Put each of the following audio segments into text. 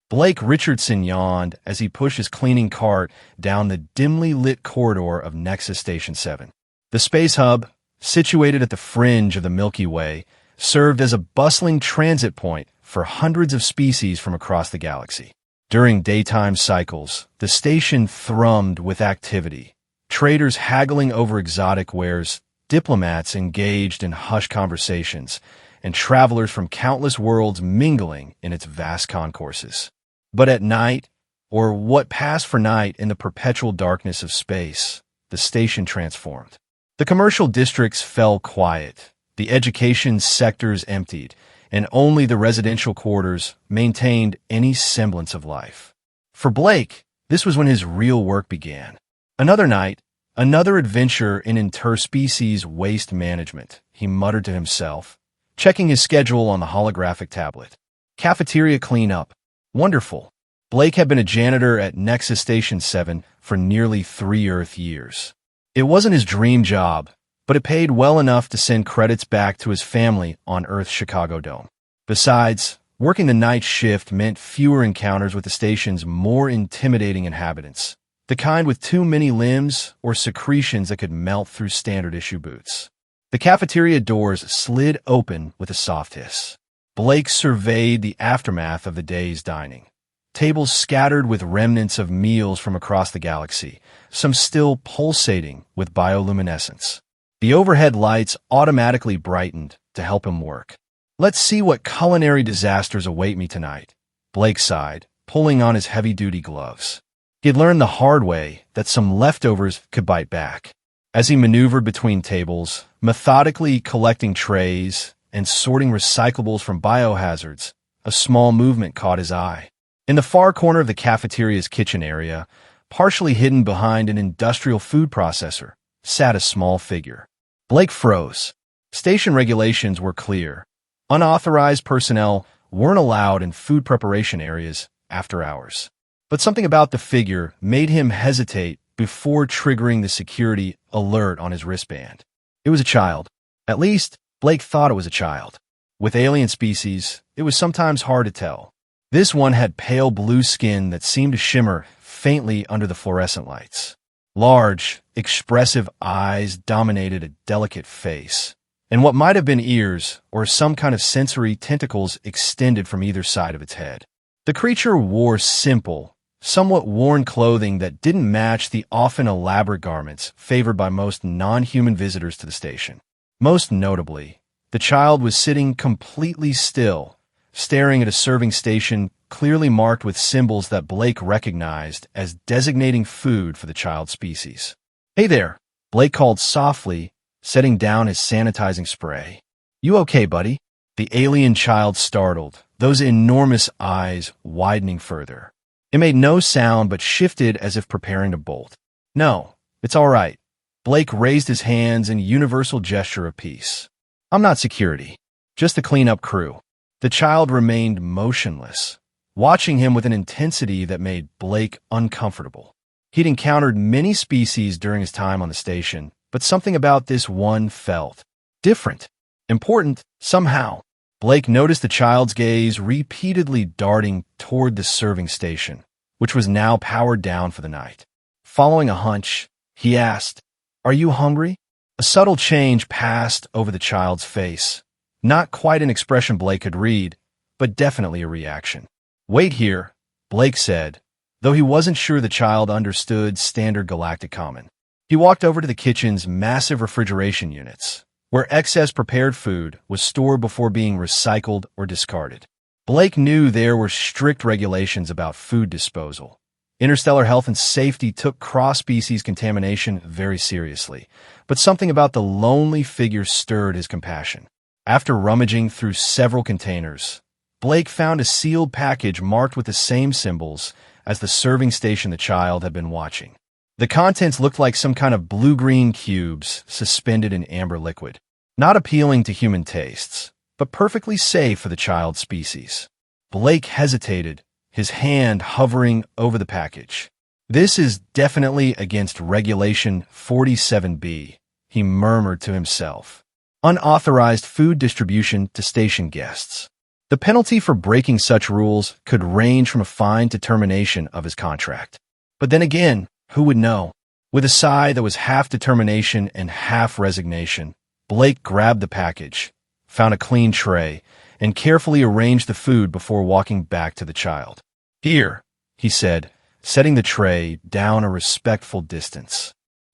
Blake Richardson yawned as he pushed his cleaning cart down the dimly lit corridor of Nexus Station 7. The space hub, situated at the fringe of the Milky Way, served as a bustling transit point for hundreds of species from across the galaxy. During daytime cycles, the station thrummed with activity, traders haggling over exotic wares, diplomats engaged in hushed conversations, and travelers from countless worlds mingling in its vast concourses. But at night, or what passed for night in the perpetual darkness of space, the station transformed. The commercial districts fell quiet, the education sectors emptied, and only the residential quarters maintained any semblance of life. For Blake, this was when his real work began. Another night, another adventure in interspecies waste management, he muttered to himself, checking his schedule on the holographic tablet. Cafeteria cleanup. Wonderful. Blake had been a janitor at Nexus Station 7 for nearly 3 Earth years. It wasn't his dream job, but it paid well enough to send credits back to his family on Earth's Chicago Dome. Besides, working the night shift meant fewer encounters with the station's more intimidating inhabitants, the kind with too many limbs or secretions that could melt through standard-issue boots. The cafeteria doors slid open with a soft hiss. Blake surveyed the aftermath of the day's dining. Tables scattered with remnants of meals from across the galaxy, some still pulsating with bioluminescence. The overhead lights automatically brightened to help him work. Let's see what culinary disasters await me tonight, Blake sighed, pulling on his heavy-duty gloves. He had learned the hard way that some leftovers could bite back. As he maneuvered between tables, methodically collecting trays and sorting recyclables from biohazards, a small movement caught his eye. In the far corner of the cafeteria's kitchen area, partially hidden behind an industrial food processor, sat a small figure. Blake froze. Station regulations were clear. Unauthorized personnel weren't allowed in food preparation areas after hours. But something about the figure made him hesitate before triggering the security alert on his wristband. It was a child. At least, Blake thought it was a child. With alien species, it was sometimes hard to tell. This one had pale blue skin that seemed to shimmer faintly under the fluorescent lights. Large, expressive eyes dominated a delicate face, and what might have been ears or some kind of sensory tentacles extended from either side of its head. The creature wore simple, somewhat worn clothing that didn't match the often elaborate garments favored by most non-human visitors to the station. Most notably, the child was sitting completely still, staring at a serving station clearly marked with symbols that Blake recognized as designating food for the child species. "Hey there," Blake called softly, setting down his sanitizing spray. "You okay, buddy?" The alien child startled, those enormous eyes widening further. It made no sound but shifted as if preparing to bolt. "No, it's all right." Blake raised his hands in universal gesture of peace. "I'm not security, just the cleanup crew." The child remained motionless, watching him with an intensity that made Blake uncomfortable. He'd encountered many species during his time on the station, but something about this one felt different, important, somehow. Blake noticed the child's gaze repeatedly darting toward the serving station, which was now powered down for the night. Following a hunch, he asked, "Are you hungry?" A subtle change passed over the child's face. Not quite an expression Blake could read, but definitely a reaction. "Wait here," Blake said, though he wasn't sure the child understood standard galactic common. He walked over to the kitchen's massive refrigeration units, where excess prepared food was stored before being recycled or discarded. Blake knew there were strict regulations about food disposal. Interstellar health and safety took cross-species contamination very seriously, but something about the lonely figure stirred his compassion. After rummaging through several containers, Blake found a sealed package marked with the same symbols as the serving station the child had been watching. The contents looked like some kind of blue-green cubes suspended in amber liquid, not appealing to human tastes, but perfectly safe for the child species. Blake hesitated, his hand hovering over the package. "This is definitely against Regulation 47B, he murmured to himself. Unauthorized food distribution to station guests. The penalty for breaking such rules could range from a fine to termination of his contract. But then again, who would know? With a sigh that was half determination and half resignation, Blake grabbed the package, found a clean tray, and carefully arranged the food before walking back to the child. "Here," he said, setting the tray down a respectful distance.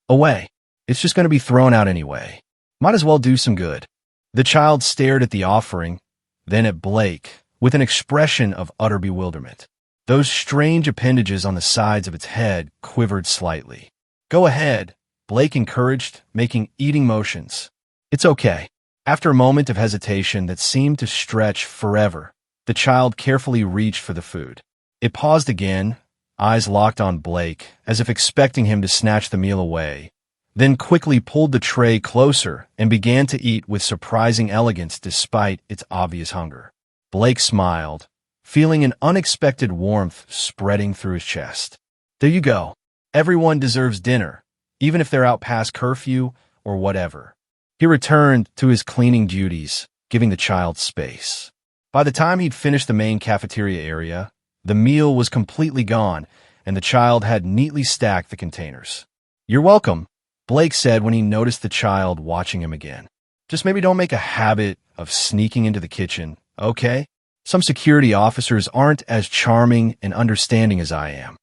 "Away. It's just going to be thrown out anyway. Might as well do some good." The child stared at the offering, then at Blake, with an expression of utter bewilderment. Those strange appendages on the sides of its head quivered slightly. "Go ahead," Blake encouraged, making eating motions. "It's okay." After a moment of hesitation that seemed to stretch forever, the child carefully reached for the food. It paused again, eyes locked on Blake, as if expecting him to snatch the meal away, then quickly pulled the tray closer and began to eat with surprising elegance despite its obvious hunger. Blake smiled, feeling an unexpected warmth spreading through his chest. "There you go. Everyone deserves dinner, even if they're out past curfew or whatever." He returned to his cleaning duties, giving the child space. By the time he'd finished the main cafeteria area, the meal was completely gone, and the child had neatly stacked the containers. "You're welcome," Blake said when he noticed the child watching him again. "Just maybe don't make a habit of sneaking into the kitchen, okay? Some security officers aren't as charming and understanding as I am."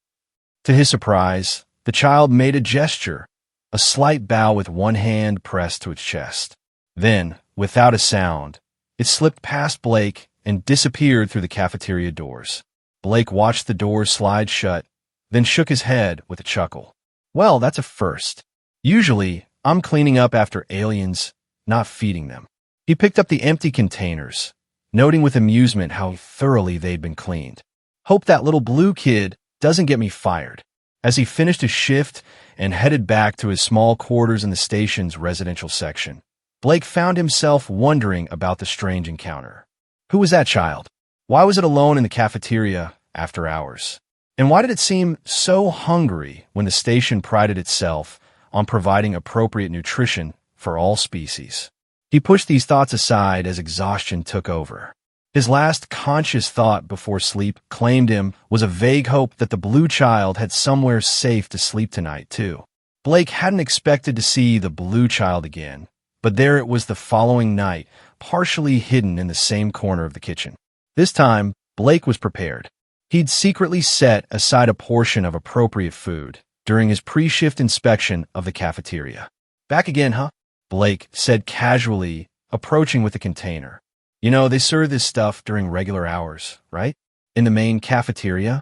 To his surprise, the child made a gesture, a slight bow with one hand pressed to its chest. Then, without a sound, it slipped past Blake and disappeared through the cafeteria doors. Blake watched the doors slide shut, then shook his head with a chuckle. "Well, that's a first. Usually, I'm cleaning up after aliens, not feeding them." He picked up the empty containers, noting with amusement how thoroughly they'd been cleaned. "Hope that little blue kid doesn't get me fired." As he finished his shift and headed back to his small quarters in the station's residential section, Blake found himself wondering about the strange encounter. Who was that child? Why was it alone in the cafeteria after hours? And why did it seem so hungry when the station prided itself on providing appropriate nutrition for all species? He pushed these thoughts aside as exhaustion took over. His last conscious thought before sleep claimed him was a vague hope that the blue child had somewhere safe to sleep tonight, too. Blake hadn't expected to see the blue child again, but there it was the following night, partially hidden in the same corner of the kitchen. This time, Blake was prepared. He'd secretly set aside a portion of appropriate food during his pre-shift inspection of the cafeteria. "Back again, huh?" Blake said casually, approaching with the container. "You know, they serve this stuff during regular hours, right? In the main cafeteria?"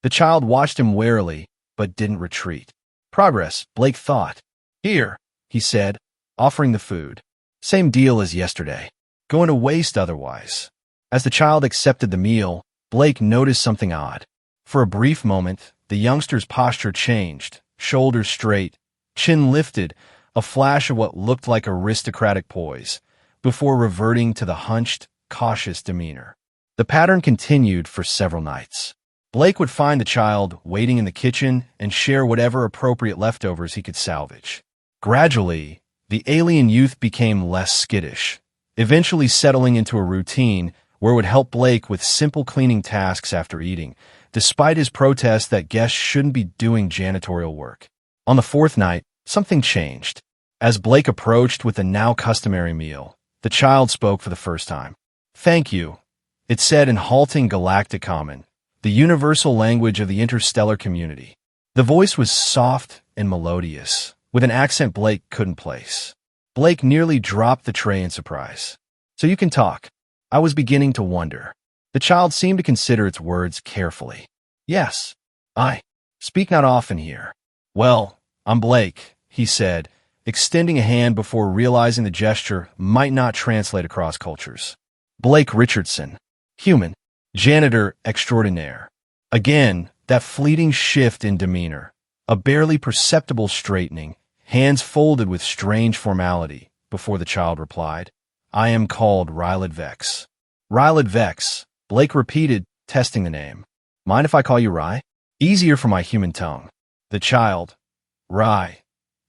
The child watched him warily, but didn't retreat. Progress, Blake thought. "Here," he said, offering the food. "Same deal as yesterday. Going to waste otherwise." As the child accepted the meal, Blake noticed something odd. For a brief moment, the youngster's posture changed, shoulders straight, chin lifted, a flash of what looked like aristocratic poise, before reverting to the hunched, cautious demeanor. The pattern continued for several nights. Blake would find the child waiting in the kitchen and share whatever appropriate leftovers he could salvage. Gradually, the alien youth became less skittish, eventually settling into a routine where it would help Blake with simple cleaning tasks after eating, despite his protest that guests shouldn't be doing janitorial work. On the fourth night, something changed. As Blake approached with the now customary meal, the child spoke for the first time. "Thank you," it said in halting galactic common, the universal language of the interstellar community. The voice was soft and melodious, with an accent Blake couldn't place. Blake nearly dropped the tray in surprise. "So you can talk." I was beginning to wonder. The child seemed to consider its words carefully. "Yes, I speak not often here." "Well, I'm Blake," he said, extending a hand before realizing the gesture might not translate across cultures. "Blake Richardson, human, janitor extraordinaire." Again, that fleeting shift in demeanor, a barely perceptible straightening, hands folded with strange formality, before the child replied, "I am called Ryled Vex." "Ryled Vex," Blake repeated, testing the name. "Mind if I call you Rye? Easier for my human tongue." The child, Rye,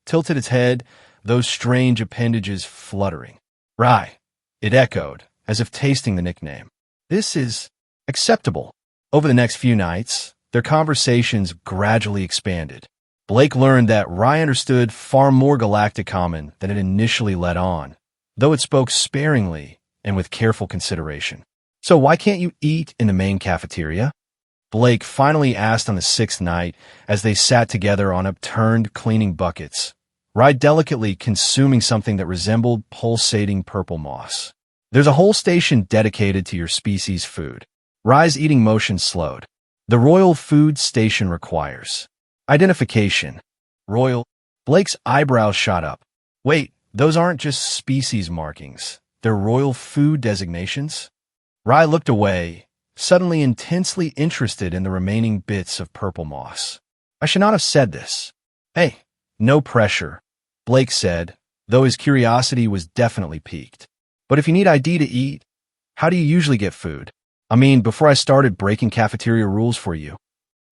tilted its head, those strange appendages fluttering. "Rye," it echoed, as if tasting the nickname. This is acceptable. Over the next few nights, their conversations gradually expanded. Blake learned that Rye understood far more galactic common than it initially let on, though it spoke sparingly and with careful consideration. So why can't you eat in the main cafeteria? Blake finally asked on the sixth night as they sat together on upturned cleaning buckets, Rye delicately consuming something that resembled pulsating purple moss. There's a whole station dedicated to your species' food. Rye's eating motion slowed. The Royal Food Station requires identification. Royal. Blake's eyebrows shot up. Wait, those aren't just species markings. They're royal food designations? Rye looked away, suddenly intensely interested in the remaining bits of purple moss. I should not have said this. Hey, no pressure, Blake said, though his curiosity was definitely piqued. But if you need ID to eat, how do you usually get food? I mean, before I started breaking cafeteria rules for you.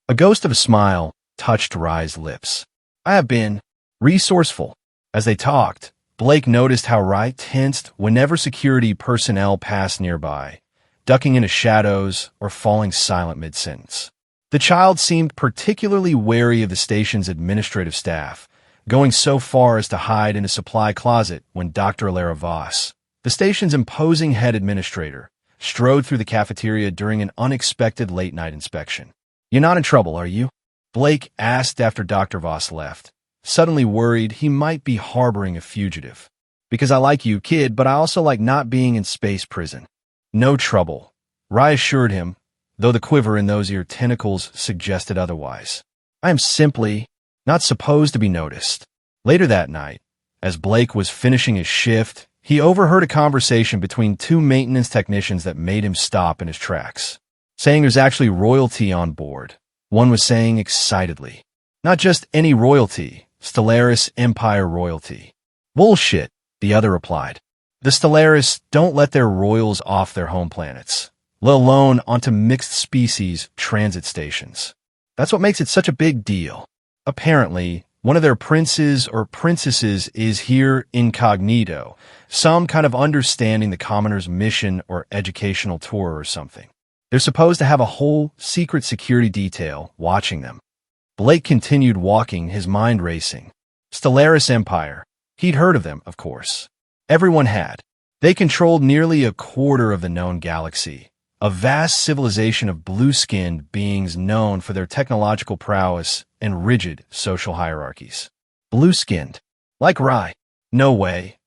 A ghost of a smile touched Rye's lips. I have been resourceful. As they talked, Blake noticed how Rye tensed whenever security personnel passed nearby, ducking into shadows or falling silent mid-sentence. The child seemed particularly wary of the station's administrative staff, going so far as to hide in a supply closet when Dr. Alara Voss, the station's imposing head administrator, strode through the cafeteria during an unexpected late-night inspection. You're not in trouble, are you? Blake asked after Dr. Voss left, suddenly worried he might be harboring a fugitive. Because I like you, kid, but I also like not being in space prison. No trouble, Rye assured him, though the quiver in those ear tentacles suggested otherwise. I am simply not supposed to be noticed. Later that night, as Blake was finishing his shift, he overheard a conversation between two maintenance technicians that made him stop in his tracks, saying there's actually royalty on board. One was saying excitedly, not just any royalty, Stellaris Empire royalty. Bullshit, the other replied. The Stellaris don't let their royals off their home planets, let alone onto mixed species transit stations. That's what makes it such a big deal. Apparently, one of their princes or princesses is here incognito, some kind of understanding the commoner's mission or educational tour or something. They're supposed to have a whole secret security detail watching them. Blake continued walking, his mind racing. Stellaris Empire. He'd heard of them, of course. Everyone had. They controlled nearly a quarter of the known galaxy, a vast civilization of blue-skinned beings known for their technological prowess and rigid social hierarchies. Blue-skinned. Like Rye. No way.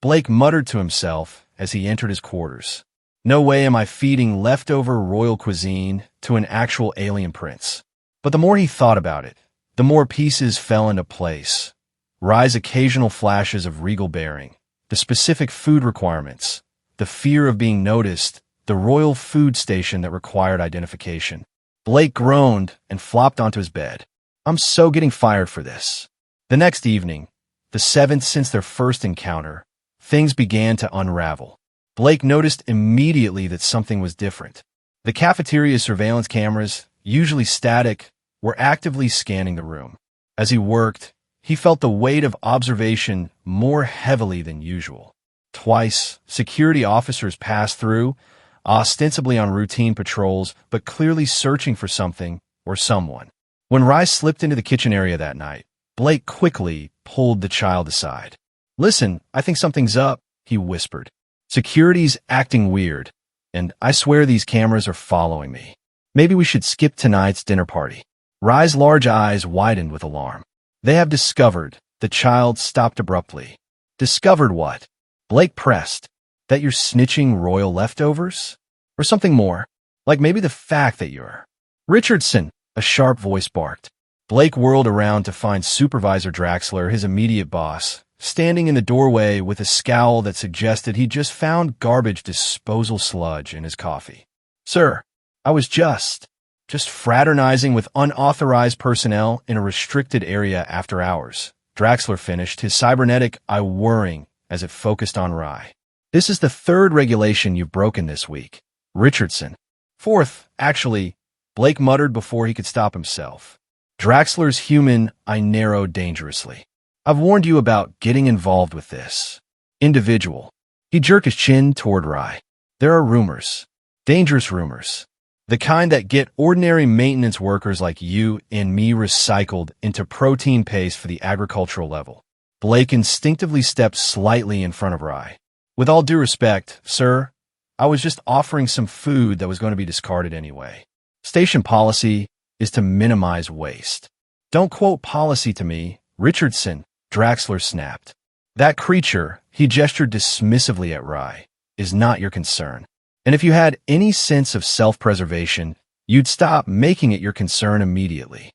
Blake muttered to himself as he entered his quarters. No way am I feeding leftover royal cuisine to an actual alien prince. But the more he thought about it, the more pieces fell into place. Rye's occasional flashes of regal bearing, the specific food requirements, the fear of being noticed, the royal food station that required identification. Blake groaned and flopped onto his bed. I'm so getting fired for this. The next evening, the seventh since their first encounter, things began to unravel. Blake noticed immediately that something was different. The cafeteria surveillance cameras, usually static, were actively scanning the room. As he worked, he felt the weight of observation more heavily than usual. Twice, security officers passed through, ostensibly on routine patrols, but clearly searching for something or someone. When Rye slipped into the kitchen area that night, Blake quickly pulled the child aside. Listen, I think something's up, he whispered. Security's acting weird, and I swear these cameras are following me. Maybe we should skip tonight's dinner party. Rye's large eyes widened with alarm. They have discovered. The child stopped abruptly. Discovered what? Blake pressed. That you're snitching royal leftovers? Or something more? Like maybe the fact that you're... Richardson, a sharp voice barked. Blake whirled around to find Supervisor Draxler, his immediate boss, standing in the doorway with a scowl that suggested he just found garbage disposal sludge in his coffee. Sir, I was just fraternizing with unauthorized personnel in a restricted area after hours. Draxler finished, his cybernetic eye whirring as it focused on Rye. This is the third regulation you've broken this week. Richardson. Fourth, actually, Blake muttered before he could stop himself. Draxler's human eye narrowed dangerously. I've warned you about getting involved with this. Individual. He jerked his chin toward Rye. There are rumors. Dangerous rumors. The kind that get ordinary maintenance workers like you and me recycled into protein paste for the agricultural level. Blake instinctively stepped slightly in front of Rye. With all due respect, sir, I was just offering some food that was going to be discarded anyway. Station policy is to minimize waste. Don't quote policy to me, Richardson, Draxler snapped. That creature, he gestured dismissively at Rye, is not your concern. And if you had any sense of self-preservation, you'd stop making it your concern immediately.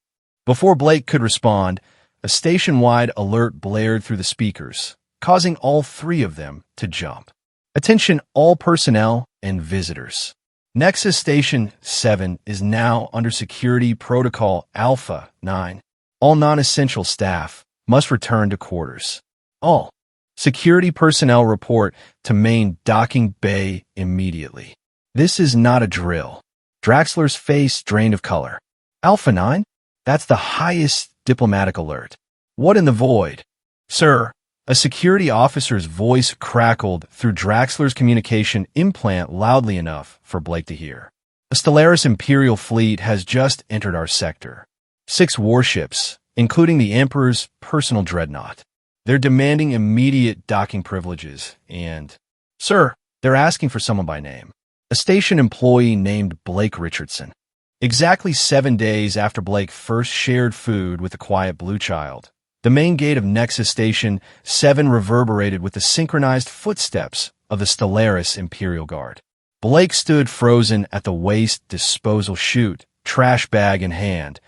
Before Blake could respond, a station-wide alert blared through the speakers, causing all three of them to jump. Attention all personnel and visitors. Nexus Station 7 is now under Security Protocol Alpha 9. All non-essential staff must return to quarters. All security personnel report to main docking bay immediately. This is not a drill. Draxler's face drained of color. Alpha 9? That's the highest diplomatic alert. What in the void? Sir, a security officer's voice crackled through Draxler's communication implant loudly enough for Blake to hear. A Stellaris Imperial fleet has just entered our sector. 6 warships, including the Emperor's personal dreadnought. They're demanding immediate docking privileges and... Sir, they're asking for someone by name. A station employee named Blake Richardson. Exactly 7 days after Blake first shared food with the quiet blue child, the main gate of Nexus Station 7 reverberated with the synchronized footsteps of the Stellaris Imperial Guard. Blake stood frozen at the waste disposal chute, trash bag in hand,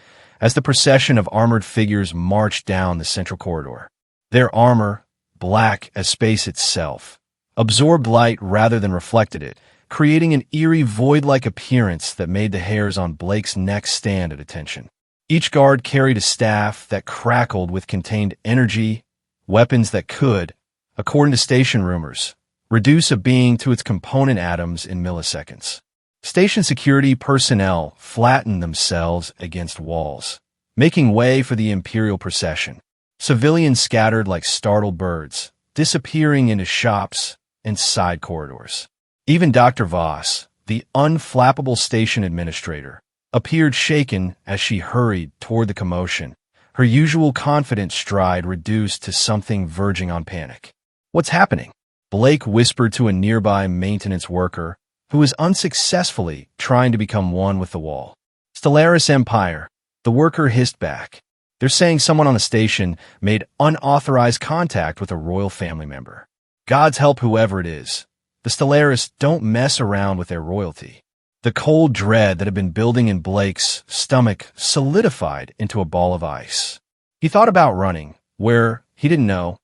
as the procession of armored figures marched down the central corridor. Their armor, black as space itself, absorbed light rather than reflected it, creating an eerie void-like appearance that made the hairs on Blake's neck stand at attention. Each guard carried a staff that crackled with contained energy, weapons that could, according to station rumors, reduce a being to its component atoms in milliseconds. Station security personnel flattened themselves against walls, making way for the Imperial procession. Civilians scattered like startled birds, disappearing into shops and side corridors. Even Dr. Voss, the unflappable station administrator, appeared shaken as she hurried toward the commotion, her usual confident stride reduced to something verging on panic. What's happening? Blake whispered to a nearby maintenance worker who was unsuccessfully trying to become one with the wall. Stellaris Empire, the worker hissed back. They're saying someone on the station made unauthorized contact with a royal family member. God's help whoever it is. The Stellaris don't mess around with their royalty. The cold dread that had been building in Blake's stomach solidified into a ball of ice. He thought about running, where, he didn't know,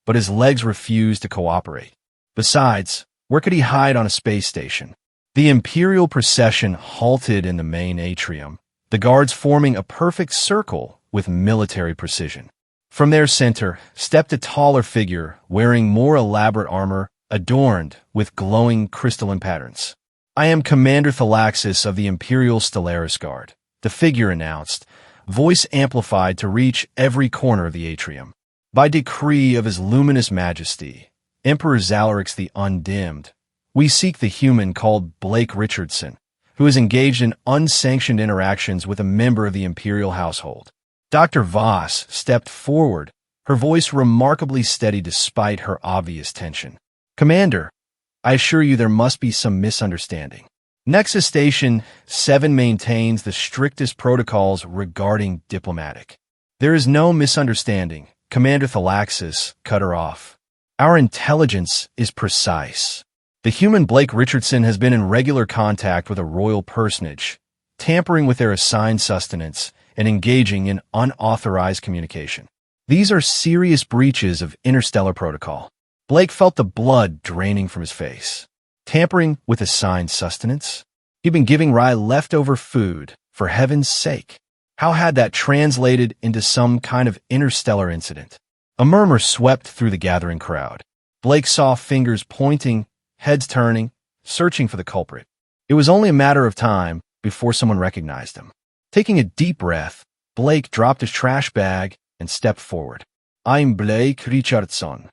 but his legs refused to cooperate. Besides, where could he hide on a space station? The Imperial procession halted in the main atrium, the guards forming a perfect circle with military precision. From their center stepped a taller figure wearing more elaborate armor adorned with glowing crystalline patterns. I am Commander Thalaxis of the Imperial Stellaris Guard, the figure announced, voice amplified to reach every corner of the atrium. By decree of His Luminous Majesty, Emperor Zalarix the Undimmed, we seek the human called Blake Richardson, who is engaged in unsanctioned interactions with a member of the Imperial household. Dr. Voss stepped forward, her voice remarkably steady despite her obvious tension. Commander, I assure you there must be some misunderstanding. Nexus Station 7 maintains the strictest protocols regarding diplomatic. There is no misunderstanding. Commander Thalaxis cut her off. Our intelligence is precise. The human Blake Richardson has been in regular contact with a royal personage, tampering with their assigned sustenance and engaging in unauthorized communication. These are serious breaches of interstellar protocol. Blake felt the blood draining from his face. Tampering with assigned sustenance? He'd been giving Rye leftover food, for heaven's sake. How had that translated into some kind of interstellar incident? A murmur swept through the gathering crowd. Blake saw fingers pointing, heads turning, searching for the culprit. It was only a matter of time before someone recognized him. Taking a deep breath, Blake dropped his trash bag and stepped forward. I'm Blake Richardson.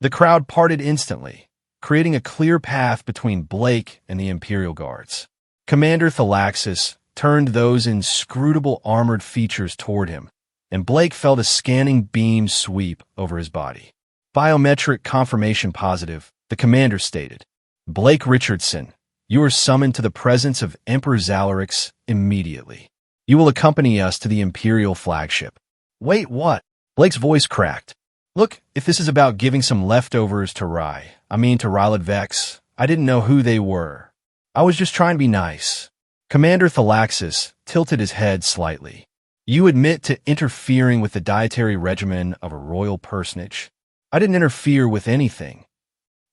The crowd parted instantly, creating a clear path between Blake and the Imperial Guards. Commander Thalaxis turned those inscrutable armored features toward him, and Blake felt a scanning beam sweep over his body. Biometric confirmation positive, the commander stated. Blake Richardson, you are summoned to the presence of Emperor Zalarix immediately. You will accompany us to the Imperial flagship. Wait, what? Blake's voice cracked. Look, if this is about giving some leftovers to Rylad Vex, I didn't know who they were. I was just trying to be nice. Commander Thalaxis tilted his head slightly. You admit to interfering with the dietary regimen of a royal personage. I didn't interfere with anything.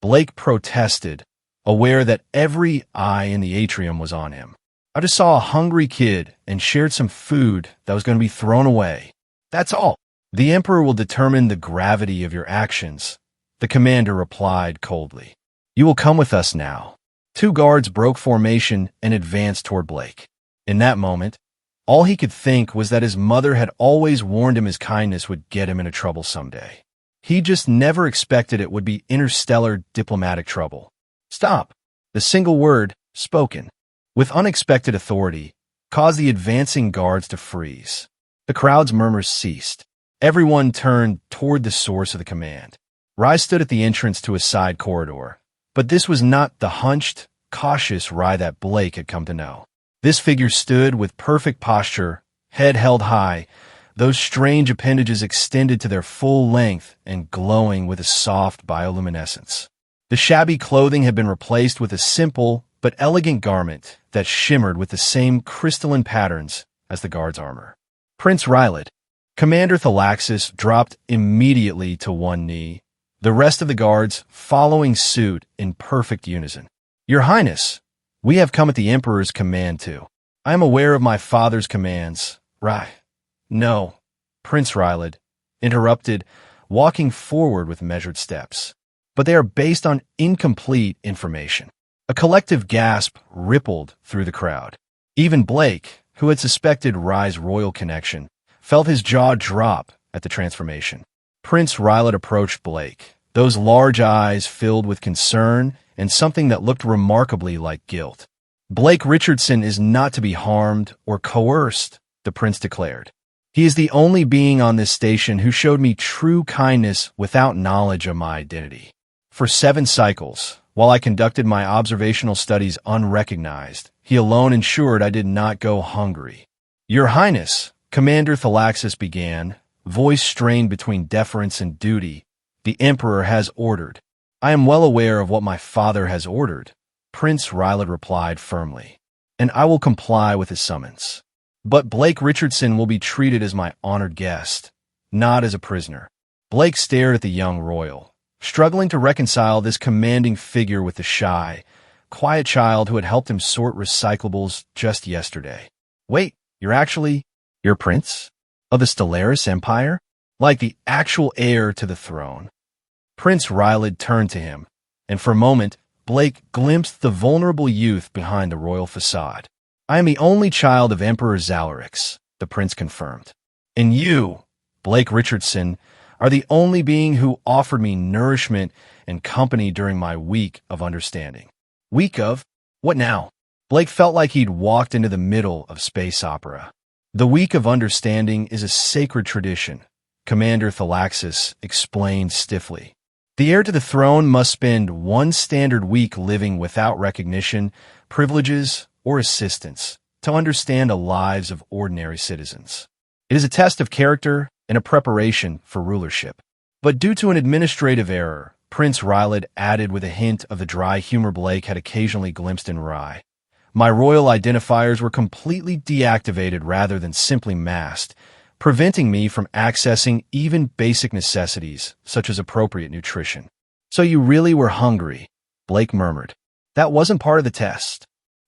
Blake protested, aware that every eye in the atrium was on him. I just saw a hungry kid and shared some food that was going to be thrown away. That's all. The Emperor will determine the gravity of your actions, the commander replied coldly. You will come with us now. 2 guards broke formation and advanced toward Blake. In that moment, all he could think was that his mother had always warned him his kindness would get him into trouble someday. He just never expected it would be interstellar diplomatic trouble. Stop! The single word, spoken, with unexpected authority, caused the advancing guards to freeze. The crowd's murmurs ceased. Everyone turned toward the source of the command. Rye stood at the entrance to a side corridor, but this was not the hunched, cautious Rye that Blake had come to know. This figure stood with perfect posture, head held high, those strange appendages extended to their full length and glowing with a soft bioluminescence. The shabby clothing had been replaced with a simple but elegant garment that shimmered with the same crystalline patterns as the guard's armor. Prince Rylad. Commander Thalaxis dropped immediately to one knee, the rest of the guards following suit in perfect unison. Your Highness, we have come at the Emperor's command too. I am aware of my father's commands. No, Prince Rylad interrupted, walking forward with measured steps. But they are based on incomplete information. A collective gasp rippled through the crowd. Even Blake, who had suspected Rye's royal connection, felt his jaw drop at the transformation. Prince Rylad approached Blake, those large eyes filled with concern and something that looked remarkably like guilt. Blake Richardson is not to be harmed or coerced, the prince declared. He is the only being on this station who showed me true kindness without knowledge of my identity. For 7 cycles, while I conducted my observational studies unrecognized, he alone ensured I did not go hungry. Your Highness, Commander Thalaxis began, voice strained between deference and duty, the Emperor has ordered. I am well aware of what my father has ordered, Prince Rylad replied firmly, and I will comply with his summons. But Blake Richardson will be treated as my honored guest, not as a prisoner. Blake stared at the young royal, struggling to reconcile this commanding figure with the shy, quiet child who had helped him sort recyclables just yesterday. Wait, you're prince? Of the Stellaris Empire? Like the actual heir to the throne. Prince Rylad turned to him, and for a moment, Blake glimpsed the vulnerable youth behind the royal facade. I am the only child of Emperor Zalarix, the prince confirmed. And you, Blake Richardson, are the only being who offered me nourishment and company during my week of understanding. Week of? What now? Blake felt like he'd walked into the middle of space opera. The Week of Understanding is a sacred tradition, Commander Thalaxis explained stiffly. The heir to the throne must spend 1 standard week living without recognition, privileges, or assistance to understand the lives of ordinary citizens. It is a test of character and a preparation for rulership. But due to an administrative error, Prince Rylad added with a hint of the dry humor Blake had occasionally glimpsed in Rye. My royal identifiers were completely deactivated rather than simply masked, preventing me from accessing even basic necessities, such as appropriate nutrition. So you really were hungry, Blake murmured. That wasn't part of the test.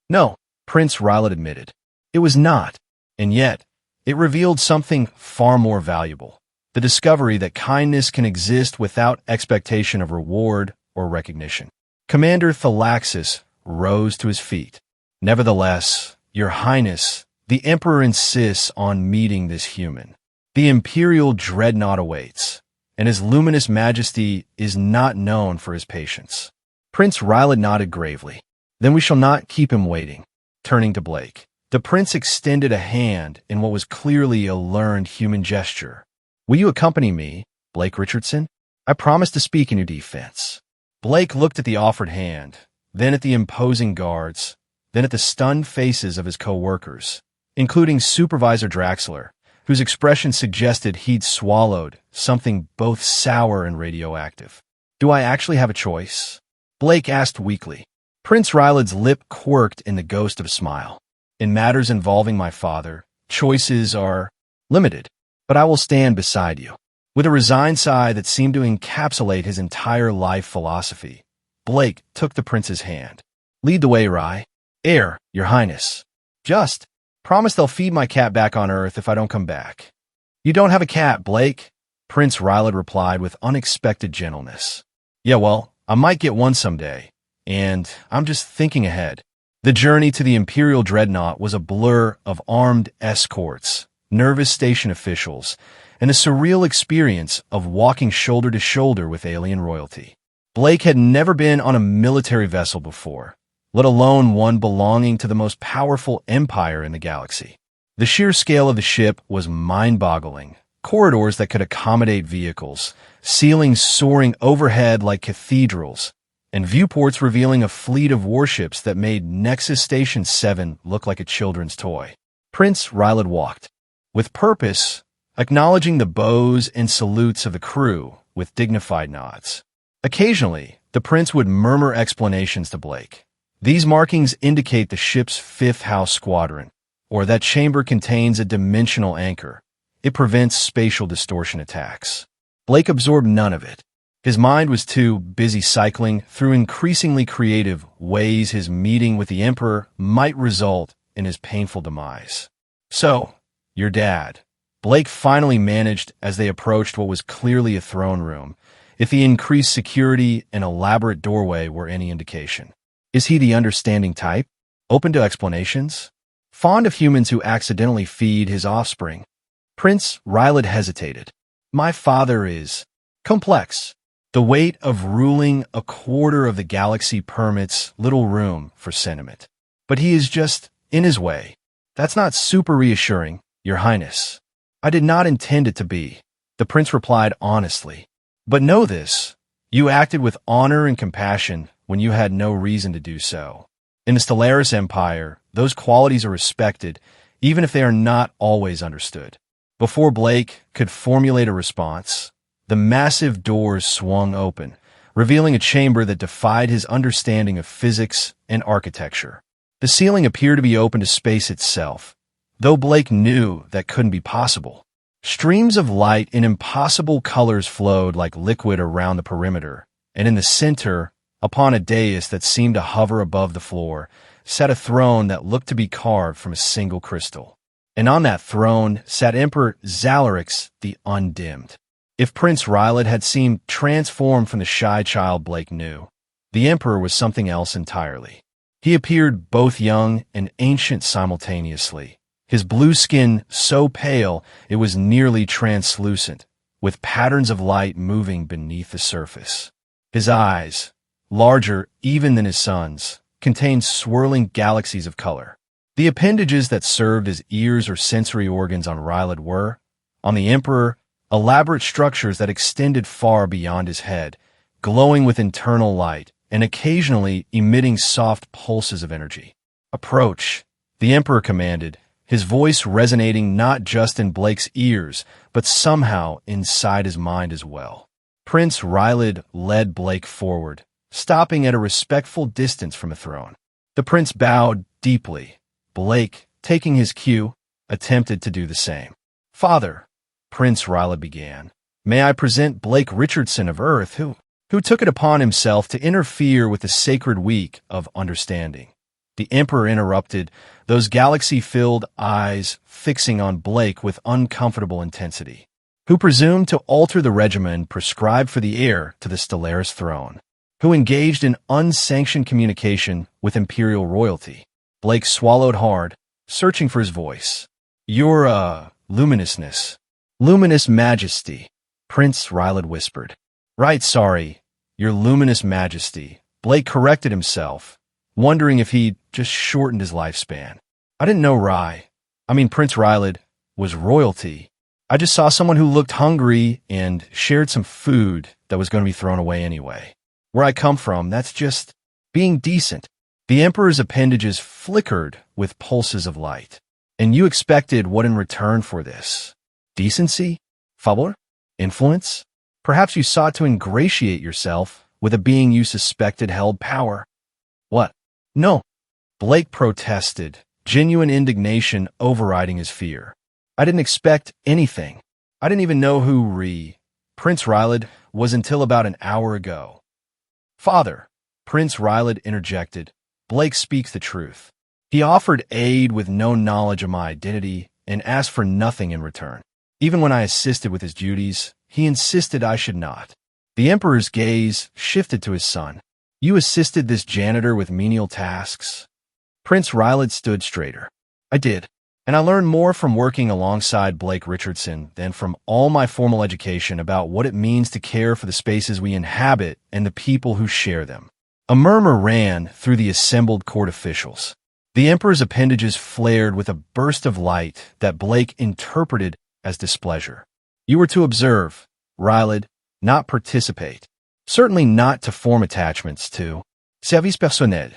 No, Prince Rylad admitted. It was not, and yet, it revealed something far more valuable. The discovery that kindness can exist without expectation of reward or recognition. Commander Thalaxis rose to his feet. Nevertheless, Your Highness, the Emperor insists on meeting this human. The Imperial Dreadnought awaits, and His Luminous Majesty is not known for his patience. Prince Rylad nodded gravely. Then we shall not keep him waiting. Turning to Blake, the prince extended a hand in what was clearly a learned human gesture. Will you accompany me, Blake Richardson? I promise to speak in your defense. Blake looked at the offered hand, then at the imposing guards, then at the stunned faces of his co-workers, including Supervisor Draxler, whose expression suggested he'd swallowed something both sour and radioactive. Do I actually have a choice? Blake asked weakly. Prince Rylad's lip quirked in the ghost of a smile. In matters involving my father, choices are limited, but I will stand beside you. With a resigned sigh that seemed to encapsulate his entire life philosophy, Blake took the prince's hand. Lead the way, Rye. Your Highness. Just promise they'll feed my cat back on Earth if I don't come back. You don't have a cat, Blake, Prince Rylad replied with unexpected gentleness. Yeah, well, I might get one someday, and I'm just thinking ahead. The journey to the Imperial Dreadnought was a blur of armed escorts, nervous station officials, and a surreal experience of walking shoulder to shoulder with alien royalty. Blake had never been on a military vessel before, let alone one belonging to the most powerful empire in the galaxy. The sheer scale of the ship was mind-boggling. Corridors that could accommodate vehicles, ceilings soaring overhead like cathedrals, and viewports revealing a fleet of warships that made Nexus Station 7 look like a children's toy. Prince Rylad walked, with purpose, acknowledging the bows and salutes of the crew with dignified nods. Occasionally, the prince would murmur explanations to Blake. These markings indicate the ship's fifth house squadron, or that chamber contains a dimensional anchor. It prevents spatial distortion attacks. Blake absorbed none of it. His mind was too busy cycling through increasingly creative ways his meeting with the Emperor might result in his painful demise. So, your dad. Blake finally managed as they approached what was clearly a throne room, if the increased security and elaborate doorway were any indication. Is he the understanding type? Open to explanations? Fond of humans who accidentally feed his offspring? Prince Rylad hesitated. My father is complex. The weight of ruling a quarter of the galaxy permits little room for sentiment. But he is just in his way. That's not super reassuring, Your Highness. I did not intend it to be, the prince replied honestly. But know this, you acted with honor and compassion when you had no reason to do so. In the Stellaris Empire, those qualities are respected, even if they are not always understood. Before Blake could formulate a response, the massive doors swung open, revealing a chamber that defied his understanding of physics and architecture. The ceiling appeared to be open to space itself, though Blake knew that couldn't be possible. Streams of light in impossible colors flowed like liquid around the perimeter, and in the center, upon a dais that seemed to hover above the floor, sat a throne that looked to be carved from a single crystal. And on that throne sat Emperor Zalarix the Undimmed. If Prince Rylad had seemed transformed from the shy child Blake knew, the Emperor was something else entirely. He appeared both young and ancient simultaneously, his blue skin so pale it was nearly translucent, with patterns of light moving beneath the surface. His eyes, larger even than his son's, contained swirling galaxies of color. The appendages that served as ears or sensory organs on Rylad were, on the Emperor, elaborate structures that extended far beyond his head, glowing with internal light and occasionally emitting soft pulses of energy. Approach, the Emperor commanded, his voice resonating not just in Blake's ears, but somehow inside his mind as well. Prince Rylad led Blake forward, stopping at a respectful distance from the throne. The prince bowed deeply. Blake, taking his cue, attempted to do the same. Father, Prince Rylad began, may I present Blake Richardson of Earth, who took it upon himself to interfere with the sacred week of understanding. The Emperor interrupted, those galaxy-filled eyes fixing on Blake with uncomfortable intensity. Who presumed to alter the regimen prescribed for the heir to the Stellaris throne? Who engaged in unsanctioned communication with Imperial royalty? Blake swallowed hard, searching for his voice. Your, luminousness. Luminous Majesty, Prince Rylad whispered. Right, sorry, your luminous Majesty, Blake corrected himself, wondering if he'd just shortened his lifespan. I didn't know Prince Rylad was royalty. I just saw someone who looked hungry and shared some food that was going to be thrown away anyway. Where I come from, that's just being decent. The Emperor's appendages flickered with pulses of light. And you expected what in return for this? Decency? Favor? Influence? Perhaps you sought to ingratiate yourself with a being you suspected held power. What? No. Blake protested, genuine indignation overriding his fear. I didn't expect anything. I didn't even know who Prince Rylad was until about an hour ago. Father, Prince Rylad interjected, Blake speaks the truth. He offered aid with no knowledge of my identity and asked for nothing in return. Even when I assisted with his duties, he insisted I should not. The Emperor's gaze shifted to his son. You assisted this janitor with menial tasks? Prince Rylad stood straighter. I did, and I learned more from working alongside Blake Richardson than from all my formal education about what it means to care for the spaces we inhabit and the people who share them. A murmur ran through the assembled court officials. The Emperor's appendages flared with a burst of light that Blake interpreted as displeasure. You were to observe, Rylad, not participate. Certainly not to form attachments to service personnel.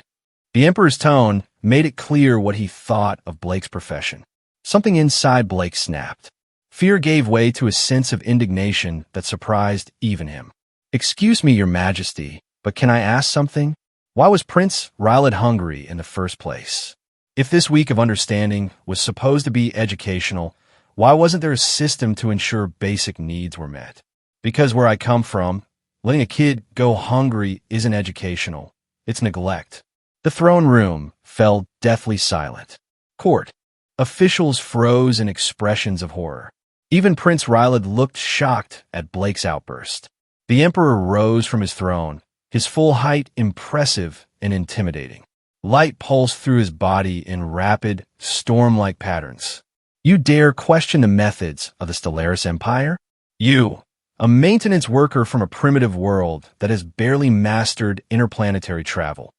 The Emperor's tone made it clear what he thought of Blake's profession. Something inside Blake snapped. Fear gave way to a sense of indignation that surprised even him. Excuse me, Your Majesty, but can I ask something? Why was Prince Rylad hungry in the first place? If this week of understanding was supposed to be educational, why wasn't there a system to ensure basic needs were met? Because where I come from, letting a kid go hungry isn't educational. It's neglect. The throne room fell deathly silent. Court. Officials froze in expressions of horror. Even Prince Rylad looked shocked at Blake's outburst. The Emperor rose from his throne, his full height impressive and intimidating. Light pulsed through his body in rapid, storm-like patterns. You dare question the methods of the Stellaris Empire? You, a maintenance worker from a primitive world that has barely mastered interplanetary travel.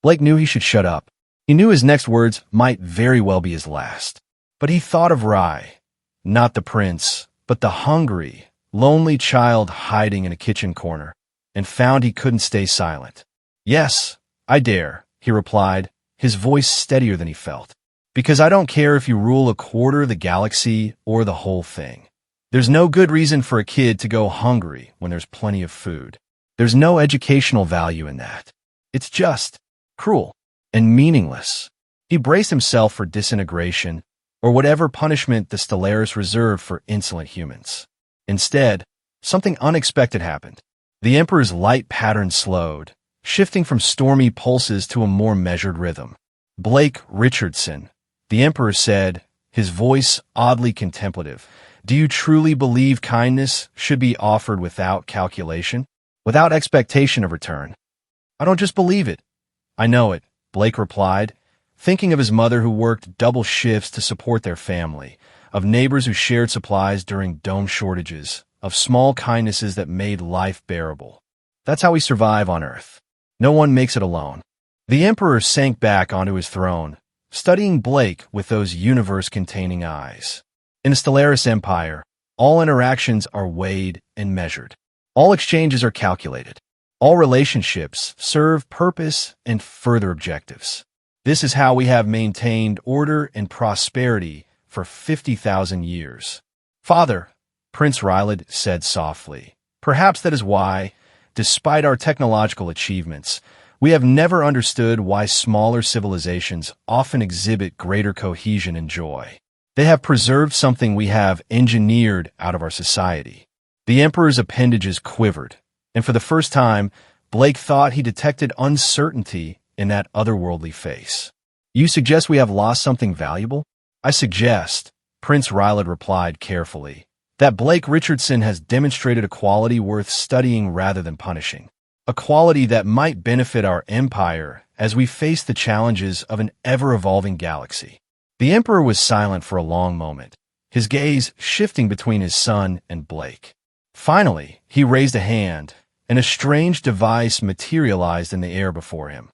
Blake knew he should shut up. He knew his next words might very well be his last. But he thought of not the prince, but the hungry, lonely child hiding in a kitchen corner, and found he couldn't stay silent. Yes, I dare, he replied, his voice steadier than he felt. Because I don't care if you rule a quarter of the galaxy or the whole thing. There's no good reason for a kid to go hungry when there's plenty of food. There's no educational value in that. It's just cruel and meaningless. He braced himself for disintegration or whatever punishment the Stellaris reserved for insolent humans. Instead, something unexpected happened. The Emperor's light pattern slowed, shifting from stormy pulses to a more measured rhythm. Blake Richardson, the Emperor said, his voice oddly contemplative, do you truly believe kindness should be offered without calculation, without expectation of return? I don't just believe it. I know it, Blake replied, thinking of his mother who worked double shifts to support their family, of neighbors who shared supplies during dome shortages, of small kindnesses that made life bearable. That's how we survive on Earth. No one makes it alone. The Emperor sank back onto his throne, studying Blake with those universe-containing eyes. In the Stellaris Empire, all interactions are weighed and measured. All exchanges are calculated. All relationships serve purpose and further objectives. This is how we have maintained order and prosperity for 50,000 years. Father, Prince Rylad said softly, perhaps that is why, despite our technological achievements, we have never understood why smaller civilizations often exhibit greater cohesion and joy. They have preserved something we have engineered out of our society. The Emperor's appendages quivered, and for the first time, Blake thought he detected uncertainty in that otherworldly face. You suggest we have lost something valuable? I suggest, Prince Rylad replied carefully, that Blake Richardson has demonstrated a quality worth studying rather than punishing. A quality that might benefit our empire as we face the challenges of an ever-evolving galaxy. The Emperor was silent for a long moment, his gaze shifting between his son and Blake. Finally, he raised a hand, and a strange device materialized in the air before him.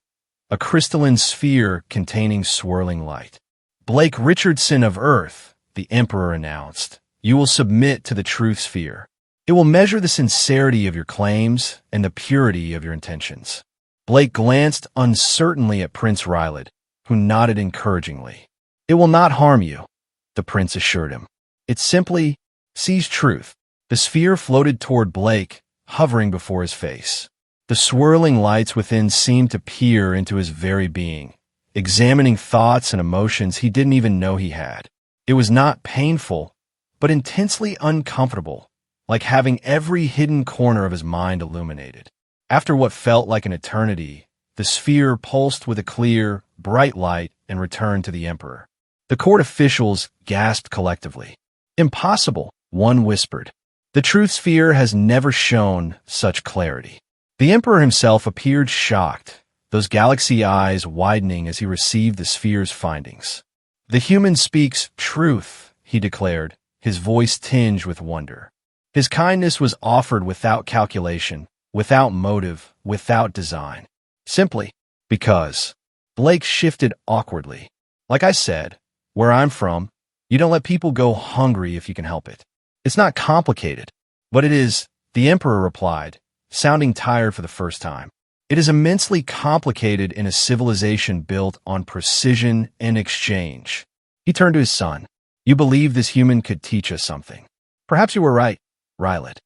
A crystalline sphere containing swirling light. "Blake Richardson of Earth," the Emperor announced, "you will submit to the truth sphere. It will measure the sincerity of your claims and the purity of your intentions." Blake glanced uncertainly at Prince Rylad, who nodded encouragingly. "It will not harm you," the prince assured him. "It simply sees truth." The sphere floated toward Blake, hovering before his face. The swirling lights within seemed to peer into his very being, examining thoughts and emotions he didn't even know he had. It was not painful, but intensely uncomfortable, like having every hidden corner of his mind illuminated. After what felt like an eternity, the sphere pulsed with a clear, bright light and returned to the Emperor. The court officials gasped collectively. "Impossible," one whispered. "The truth sphere has never shown such clarity." The Emperor himself appeared shocked, those galaxy eyes widening as he received the sphere's findings. "The human speaks truth," he declared, his voice tinged with wonder. His kindness was offered without calculation, without motive, without design. Simply because. Blake shifted awkwardly. "Like I said, where I'm from, you don't let people go hungry if you can help it. It's not complicated." "But it is," the Emperor replied, sounding tired for the first time. "It is immensely complicated in a civilization built on precision and exchange." He turned to his son. "You believe this human could teach us something?" "Perhaps you were right, Rylad."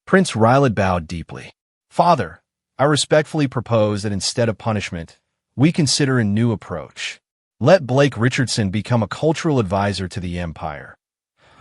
Prince Rylad bowed deeply. "Father, I respectfully propose that instead of punishment, we consider a new approach. Let Blake Richardson become a cultural advisor to the Empire,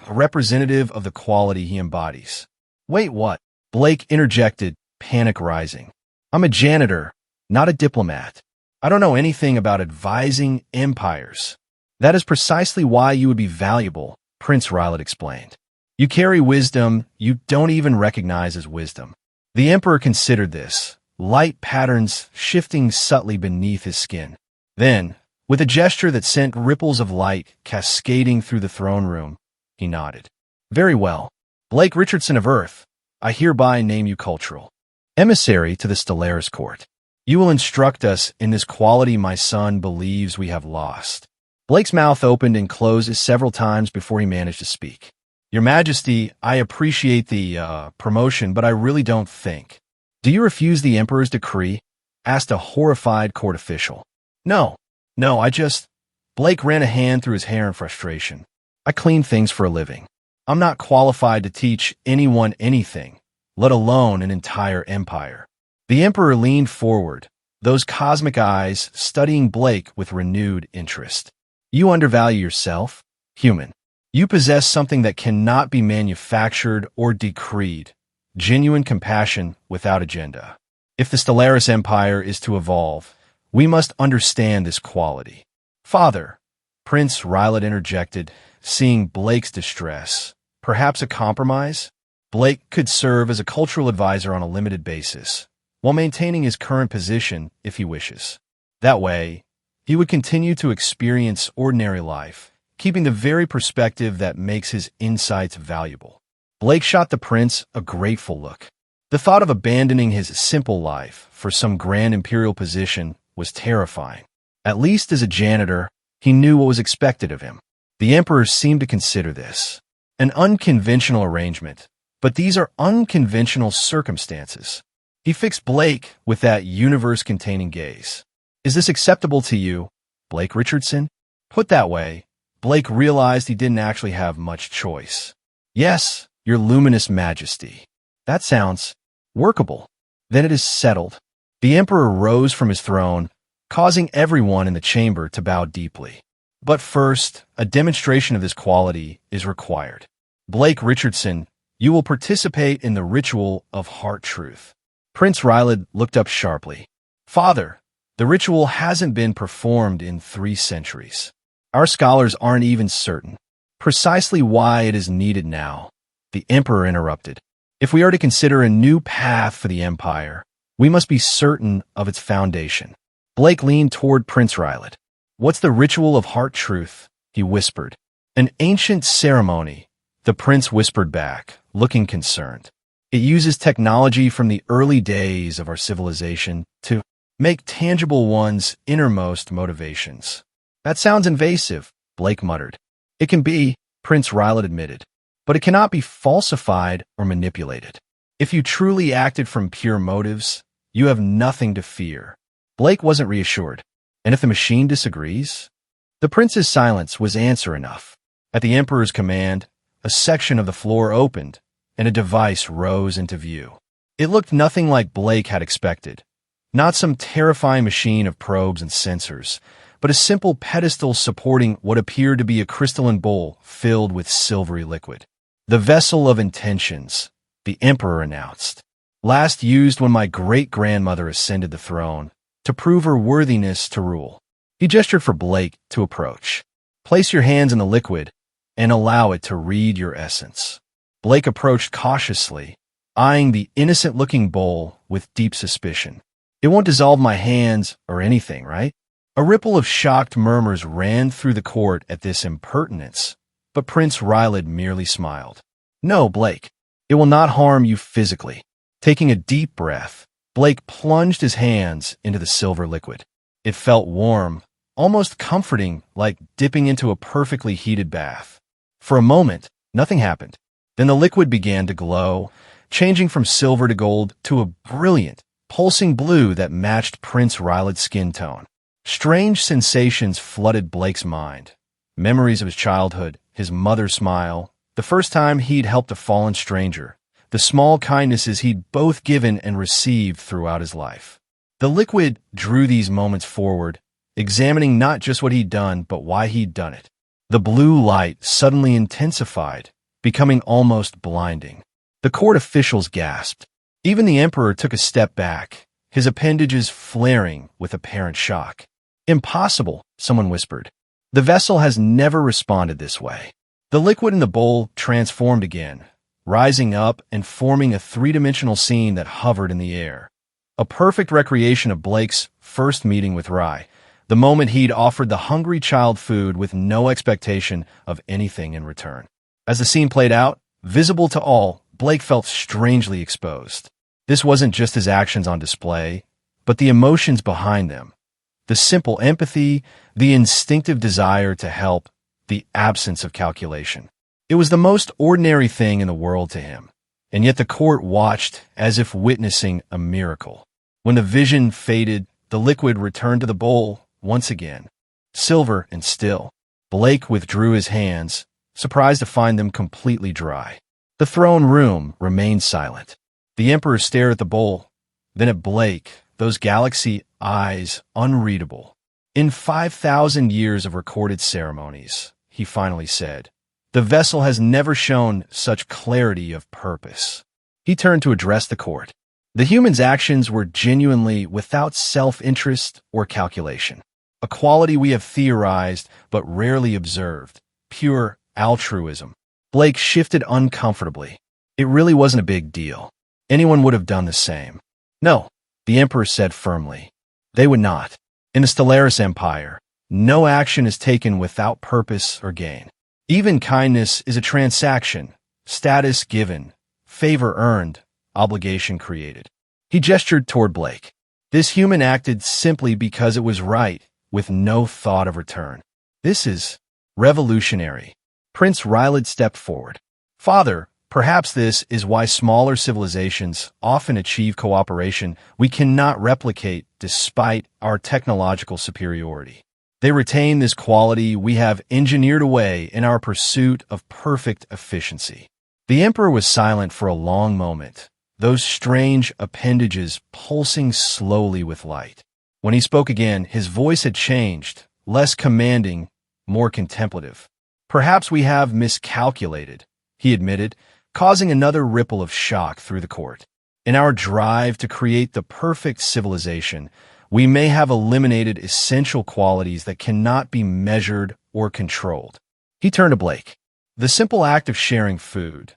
a representative of the quality he embodies." "Wait, what?" Blake interjected, panic rising. "I'm a janitor, not a diplomat. I don't know anything about advising empires." "That is precisely why you would be valuable," Prince Rylad explained. "You carry wisdom you don't even recognize as wisdom." The Emperor considered this, light patterns shifting subtly beneath his skin. Then, with a gesture that sent ripples of light cascading through the throne room, he nodded. "Very well. Blake Richardson of Earth, I hereby name you cultural emissary to the Stellaris Court. You will instruct us in this quality my son believes we have lost." Blake's mouth opened and closed several times before he managed to speak. "Your Majesty, I appreciate the promotion, but I really don't think." "Do you refuse the Emperor's decree?" asked a horrified court official. No, I just..." Blake ran a hand through his hair in frustration. "I clean things for a living. I'm not qualified to teach anyone anything, let alone an entire empire." The Emperor leaned forward, those cosmic eyes studying Blake with renewed interest. "You undervalue yourself, human. You possess something that cannot be manufactured or decreed, genuine compassion without agenda. If the Stellaris Empire is to evolve, we must understand this quality." "Father," Prince Rylad interjected, seeing Blake's distress. "Perhaps a compromise? Blake could serve as a cultural advisor on a limited basis, while maintaining his current position if he wishes. That way, he would continue to experience ordinary life, keeping the very perspective that makes his insights valuable." Blake shot the prince a grateful look. The thought of abandoning his simple life for some grand imperial position was terrifying. At least as a janitor, he knew what was expected of him. The Emperor seemed to consider this an unconventional arrangement, but these are unconventional circumstances. He fixed Blake with that universe-containing gaze. "Is this acceptable to you, Blake Richardson?" Put that way, Blake realized he didn't actually have much choice. "Yes, your luminous majesty." "That sounds workable." "Then it is settled." The Emperor rose from his throne, causing everyone in the chamber to bow deeply. "But first, a demonstration of this quality is required. Blake Richardson, you will participate in the ritual of heart truth." Prince Rylad looked up sharply. "Father, the ritual hasn't been performed in 3 centuries. Our scholars aren't even certain precisely why it is needed now." The Emperor interrupted. "If we are to consider a new path for the Empire, we must be certain of its foundation." Blake leaned toward Prince Rylad. "What's the ritual of heart truth?" he whispered. "An ancient ceremony," the prince whispered back, looking concerned. It uses technology from the early days of our civilization to make tangible one's innermost motivations. That sounds invasive, Blake muttered. It can be, Prince Rylet admitted, but it cannot be falsified or manipulated. If you truly acted from pure motives, you have nothing to fear. Blake wasn't reassured. And if the machine disagrees? The prince's silence was answer enough. At the emperor's command, a section of the floor opened, and a device rose into view. It looked nothing like Blake had expected. Not some terrifying machine of probes and sensors, but a simple pedestal supporting what appeared to be a crystalline bowl filled with silvery liquid. The vessel of intentions, the emperor announced, last used when my great-grandmother ascended the throne to prove her worthiness to rule. He gestured for Blake to approach. Place your hands in the liquid and allow it to read your essence. Blake approached cautiously, eyeing the innocent-looking bowl with deep suspicion. It won't dissolve my hands or anything, right? A ripple of shocked murmurs ran through the court at this impertinence, but Prince Rylet merely smiled. No, Blake, it will not harm you physically. Taking a deep breath, Blake plunged his hands into the silver liquid. It felt warm, almost comforting, like dipping into a perfectly heated bath. For a moment, nothing happened. Then the liquid began to glow, changing from silver to gold to a brilliant, pulsing blue that matched Prince Rylet's skin tone. Strange sensations flooded Blake's mind. Memories of his childhood, his mother's smile, the first time he'd helped a fallen stranger, the small kindnesses he'd both given and received throughout his life. The liquid drew these moments forward, examining not just what he'd done, but why he'd done it. The blue light suddenly intensified, becoming almost blinding. The court officials gasped. Even the emperor took a step back, his appendages flaring with apparent shock. Impossible, someone whispered. The vessel has never responded this way. The liquid in the bowl transformed again, rising up and forming a three-dimensional scene that hovered in the air. A perfect recreation of Blake's first meeting with Rye, the moment he'd offered the hungry child food with no expectation of anything in return. As the scene played out, visible to all, Blake felt strangely exposed. This wasn't just his actions on display, but the emotions behind them. The simple empathy, the instinctive desire to help, the absence of calculation. It was the most ordinary thing in the world to him, and yet the court watched as if witnessing a miracle. When the vision faded, the liquid returned to the bowl once again, silver and still. Blake withdrew his hands, surprised to find them completely dry. The throne room remained silent. The emperor stared at the bowl, then at Blake, those galaxy eyes unreadable. In 5,000 years of recorded ceremonies, he finally said, the vessel has never shown such clarity of purpose. He turned to address the court. The human's actions were genuinely without self-interest or calculation, a quality we have theorized but rarely observed, pure altruism. Blake shifted uncomfortably. It really wasn't a big deal. Anyone would have done the same. No, the emperor said firmly. They would not. In the Stellaris Empire, no action is taken without purpose or gain. Even kindness is a transaction, status given, favor earned, obligation created. He gestured toward Blake. This human acted simply because it was right, with no thought of return. This is revolutionary. Prince Rylet stepped forward. Father, perhaps this is why smaller civilizations often achieve cooperation we cannot replicate despite our technological superiority. They retain this quality we have engineered away in our pursuit of perfect efficiency. The emperor was silent for a long moment, those strange appendages pulsing slowly with light. When he spoke again, his voice had changed, less commanding, more contemplative. Perhaps we have miscalculated, he admitted, causing another ripple of shock through the court. In our drive to create the perfect civilization, we may have eliminated essential qualities that cannot be measured or controlled. He turned to Blake. The simple act of sharing food,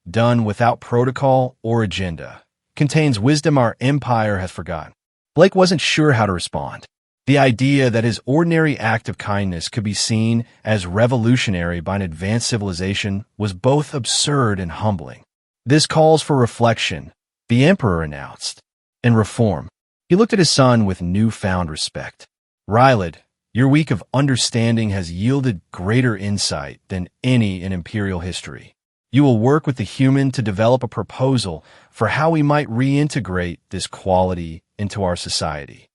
done without protocol or agenda, contains wisdom our empire has forgotten. Blake wasn't sure how to respond. The idea that his ordinary act of kindness could be seen as revolutionary by an advanced civilization was both absurd and humbling. This calls for reflection, the emperor announced, and reform. He looked at his son with newfound respect. Rylad, your week of understanding has yielded greater insight than any in imperial history. You will work with the human to develop a proposal for how we might reintegrate this quality into our society.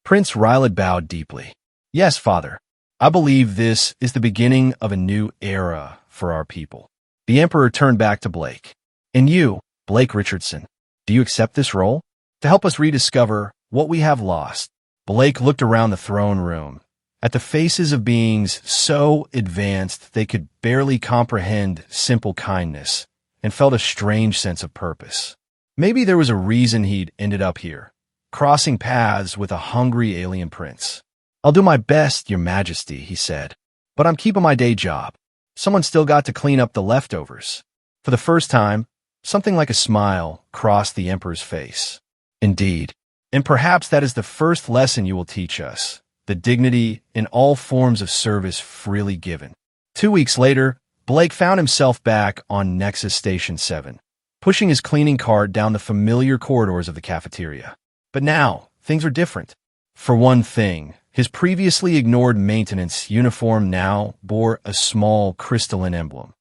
Prince Rylad bowed deeply. Yes, father. I believe this is the beginning of a new era for our people. The emperor turned back to Blake. And you, Blake Richardson, do you accept this role? To help us rediscover what we have lost. Blake looked around the throne room, at the faces of beings so advanced they could barely comprehend simple kindness, and felt a strange sense of purpose. Maybe there was a reason he'd ended up here, crossing paths with a hungry alien prince. I'll do my best, Your Majesty, he said, but I'm keeping my day job. Someone still got to clean up the leftovers. For the first time, something like a smile crossed the emperor's face. Indeed, and perhaps that is the first lesson you will teach us. The dignity in all forms of service freely given. 2 weeks later, Blake found himself back on Nexus Station 7, pushing his cleaning cart down the familiar corridors of the cafeteria. But now, things are different. For one thing, his previously ignored maintenance uniform now bore a small crystalline emblem,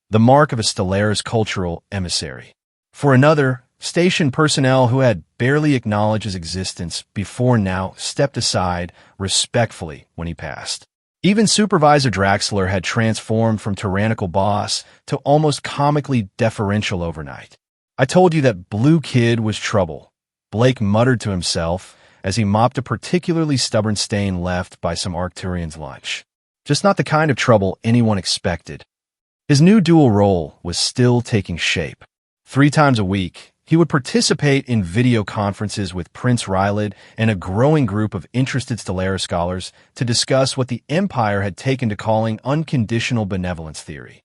the mark of a Stellaris cultural emissary. For another, station personnel who had barely acknowledged his existence before now stepped aside respectfully when he passed. Even Supervisor Draxler had transformed from tyrannical boss to almost comically deferential overnight. I told you that Blue Kid was trouble, Blake muttered to himself as he mopped a particularly stubborn stain left by some Arcturian's lunch. Just not the kind of trouble anyone expected. His new dual role was still taking shape. 3 times a week, he would participate in video conferences with Prince Rylad and a growing group of interested Stellaris scholars to discuss what the Empire had taken to calling unconditional benevolence theory.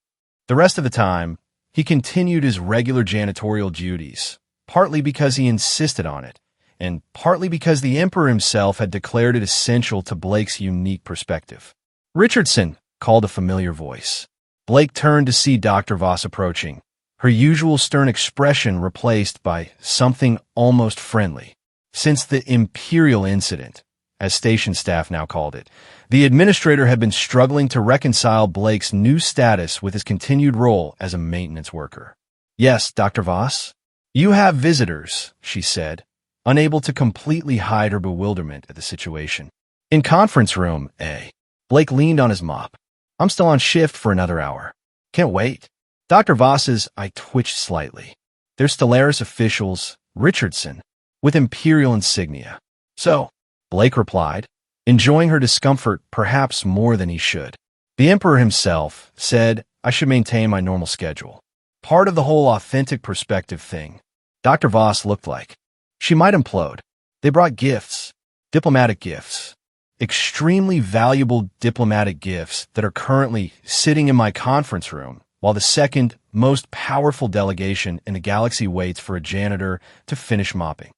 The rest of the time, he continued his regular janitorial duties, partly because he insisted on it, and partly because the Emperor himself had declared it essential to Blake's unique perspective. Richardson, called a familiar voice. Blake turned to see Dr. Voss approaching, her usual stern expression replaced by something almost friendly. Since the Imperial incident, as station staff now called it, the administrator had been struggling to reconcile Blake's new status with his continued role as a maintenance worker. Yes, Dr. Voss? You have visitors, she said, unable to completely hide her bewilderment at the situation. In conference room A. Blake leaned on his mop. I'm still on shift for another hour. Can't wait. Dr. Voss's I twitched slightly. They're Stellaris officials, Richardson, with Imperial insignia. So, Blake replied, enjoying her discomfort perhaps more than he should. The Emperor himself said I should maintain my normal schedule. Part of the whole authentic perspective thing. Dr. Voss looked like she might implode. They brought gifts, diplomatic gifts, extremely valuable diplomatic gifts that are currently sitting in my conference room, while the second most powerful delegation in the galaxy waits for a janitor to finish mopping.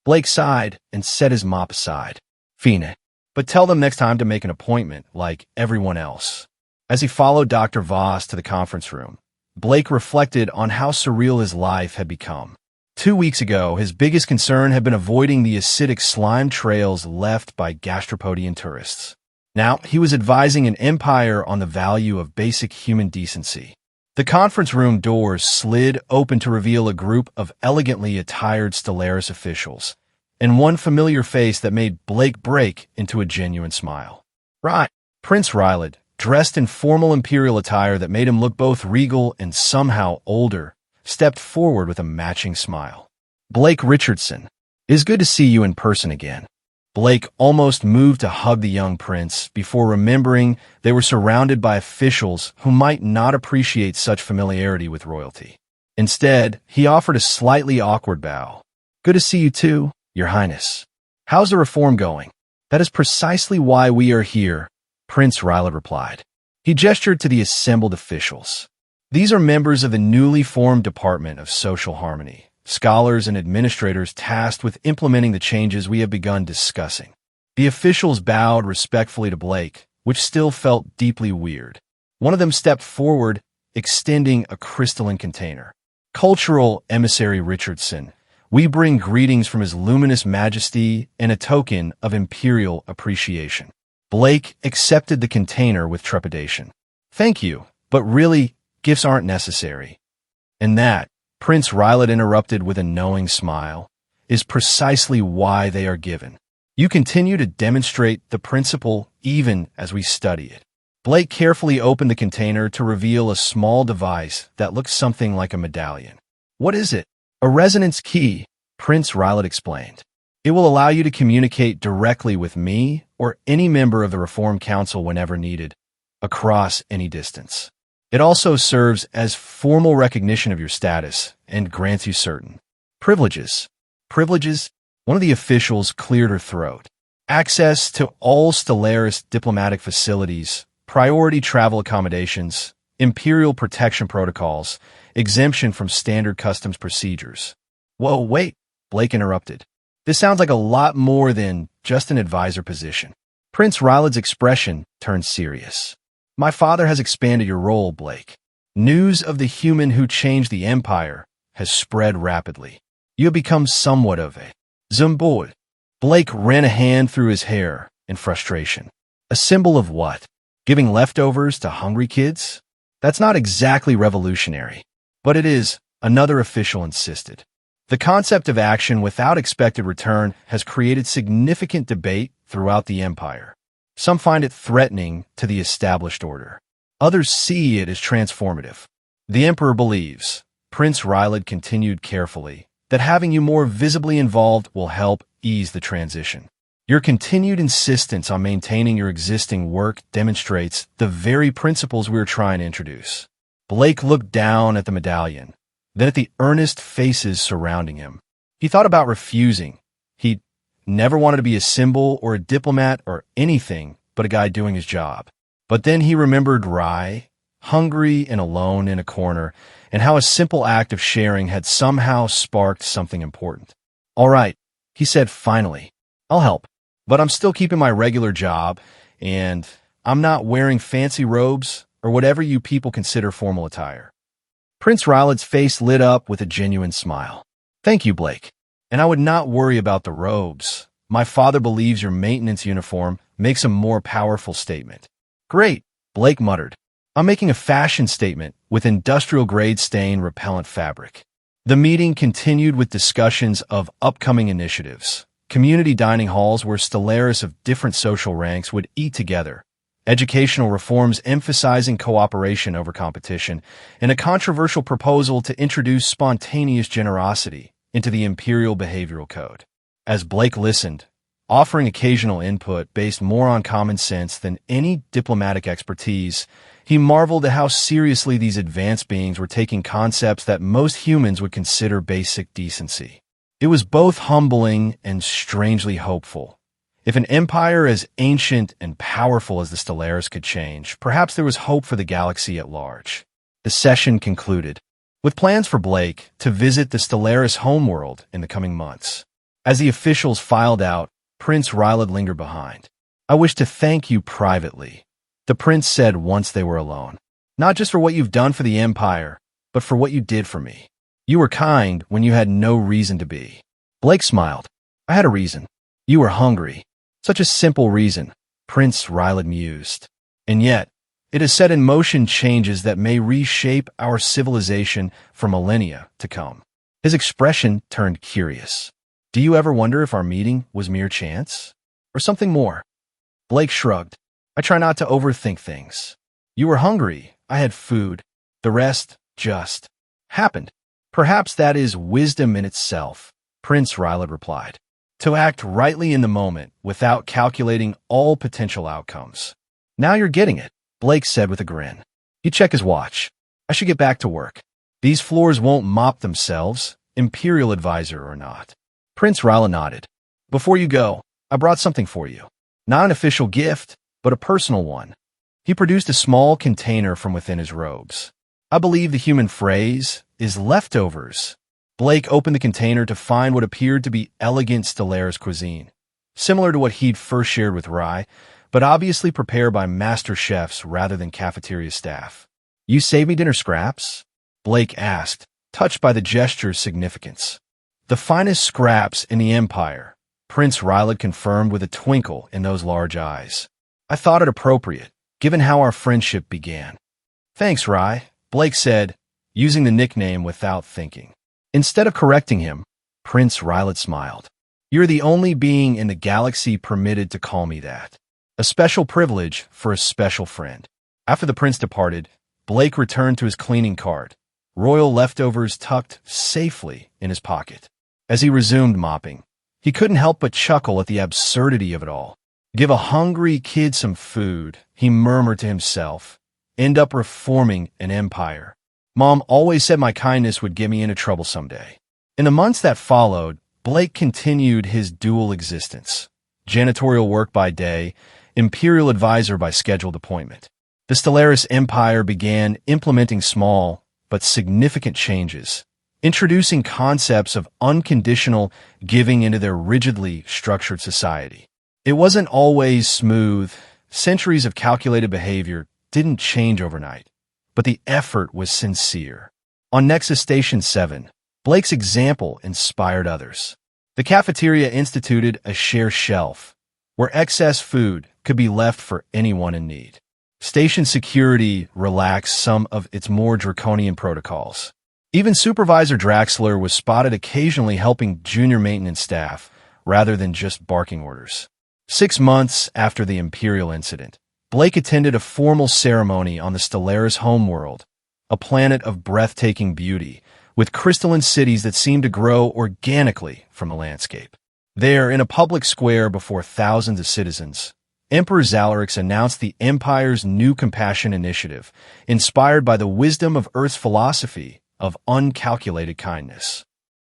Blake sighed and set his mop aside. Fine, but tell them next time to make an appointment like everyone else. As he followed Dr. Voss to the conference room, Blake reflected on how surreal his life had become. 2 weeks ago, his biggest concern had been avoiding the acidic slime trails left by gastropodian tourists. Now, he was advising an empire on the value of basic human decency. The conference room doors slid open to reveal a group of elegantly attired Stellaris officials, and one familiar face that made Blake break into a genuine smile. Right, Prince Rylad, dressed in formal imperial attire that made him look both regal and somehow older, stepped forward with a matching smile. Blake Richardson, it is good to see you in person again. Blake almost moved to hug the young prince before remembering they were surrounded by officials who might not appreciate such familiarity with royalty. Instead, he offered a slightly awkward bow. Good to see you too, Your Highness. How's the reform going? That is precisely why we are here, Prince Rylad replied. He gestured to the assembled officials. These are members of the newly formed Department of Social Harmony, scholars and administrators tasked with implementing the changes we have begun discussing. The officials bowed respectfully to Blake, which still felt deeply weird. One of them stepped forward, extending a crystalline container. Cultural Emissary Richardson, we bring greetings from His Luminous Majesty and a token of imperial appreciation. Blake accepted the container with trepidation. Thank you, but really, gifts aren't necessary. And that, Prince Rylet interrupted with a knowing smile, is precisely why they are given. You continue to demonstrate the principle even as we study it. Blake carefully opened the container to reveal a small device that looked something like a medallion. What is it? A resonance key, Prince Rylet explained. It will allow you to communicate directly with me or any member of the Reform Council whenever needed, across any distance. It also serves as formal recognition of your status and grants you certain privileges. Privileges? One of the officials cleared her throat. Access to all Stellaris diplomatic facilities, priority travel accommodations, imperial protection protocols, exemption from standard customs procedures. Whoa, wait, Blake interrupted. This sounds like a lot more than just an advisor position. Prince Rylet's expression turned serious. My father has expanded your role, Blake. News of the human who changed the Empire has spread rapidly. You have become somewhat of a symbol. Blake ran a hand through his hair in frustration. A symbol of what? Giving leftovers to hungry kids? That's not exactly revolutionary. But it is, another official insisted. The concept of action without expected return has created significant debate throughout the Empire. Some find it threatening to the established order. Others see it as transformative. The Emperor believes, Prince Rylet continued carefully, that having you more visibly involved will help ease the transition. Your continued insistence on maintaining your existing work demonstrates the very principles we are trying to introduce. Blake looked down at the medallion, then at the earnest faces surrounding him. He thought about refusing. He never wanted to be a symbol or a diplomat or anything but a guy doing his job. But then he remembered Rye, hungry and alone in a corner, and how a simple act of sharing had somehow sparked something important. All right, he said finally, I'll help, but I'm still keeping my regular job, and I'm not wearing fancy robes or whatever you people consider formal attire. Prince Rylet's face lit up with a genuine smile. Thank you, Blake. And I would not worry about the robes. My father believes your maintenance uniform makes a more powerful statement. Great, Blake muttered. I'm making a fashion statement with industrial-grade stain-repellent fabric. The meeting continued with discussions of upcoming initiatives, community dining halls where Stellaris of different social ranks would eat together, educational reforms emphasizing cooperation over competition, and a controversial proposal to introduce spontaneous generosity into the Imperial Behavioral Code. As Blake listened, offering occasional input based more on common sense than any diplomatic expertise, he marveled at how seriously these advanced beings were taking concepts that most humans would consider basic decency. It was both humbling and strangely hopeful. If an empire as ancient and powerful as the Stellaris could change, perhaps there was hope for the galaxy at large. The session concluded, with plans for Blake to visit the Stellaris homeworld in the coming months. As the officials filed out, Prince Rylet lingered behind. I wish to thank you privately, the prince said once they were alone. Not just for what you've done for the Empire, but for what you did for me. You were kind when you had no reason to be. Blake smiled. I had a reason. You were hungry. Such a simple reason, Prince Rylet mused. And yet, it has set in motion changes that may reshape our civilization for millennia to come. His expression turned curious. Do you ever wonder if our meeting was mere chance? Or something more? Blake shrugged. I try not to overthink things. You were hungry. I had food. The rest just happened. Perhaps that is wisdom in itself, Prince Rylet replied. To act rightly in the moment without calculating all potential outcomes. Now you're getting it, Blake said with a grin. He checked his watch. I should get back to work. These floors won't mop themselves, Imperial advisor or not. Prince Rylet nodded. Before you go, I brought something for you. Not an official gift, but a personal one. He produced a small container from within his robes. I believe the human phrase is leftovers. Blake opened the container to find what appeared to be elegant Stellaris cuisine, similar to what he'd first shared with Rye, but obviously prepared by master chefs rather than cafeteria staff. You saved me dinner scraps? Blake asked, touched by the gesture's significance. "The finest scraps in the Empire," Prince Rylad confirmed with a twinkle in those large eyes. "I thought it appropriate, given how our friendship began." "Thanks, Ry," Blake said, using the nickname without thinking. Instead of correcting him, Prince Rylad smiled. "You're the only being in the galaxy permitted to call me that. A special privilege for a special friend." After the prince departed, Blake returned to his cleaning cart, royal leftovers tucked safely in his pocket. As he resumed mopping, he couldn't help but chuckle at the absurdity of it all. Give a hungry kid some food, he murmured to himself. End up reforming an empire. Mom always said my kindness would get me into trouble someday. In the months that followed, Blake continued his dual existence. Janitorial work by day, imperial advisor by scheduled appointment. The Stellaris Empire began implementing small but significant changes, introducing concepts of unconditional giving into their rigidly structured society. It wasn't always smooth. Centuries of calculated behavior didn't change overnight, but the effort was sincere. On Nexus Station 7, Blake's example inspired others. The cafeteria instituted a share shelf, where excess food could be left for anyone in need. Station security relaxed some of its more draconian protocols. Even Supervisor Draxler was spotted occasionally helping junior maintenance staff, rather than just barking orders. 6 months after the Imperial incident, Blake attended a formal ceremony on the Stellaris homeworld, a planet of breathtaking beauty, with crystalline cities that seemed to grow organically from the landscape. There, in a public square before thousands of citizens, Emperor Zalarix announced the Empire's new compassion initiative, inspired by the wisdom of Earth's philosophy of uncalculated kindness.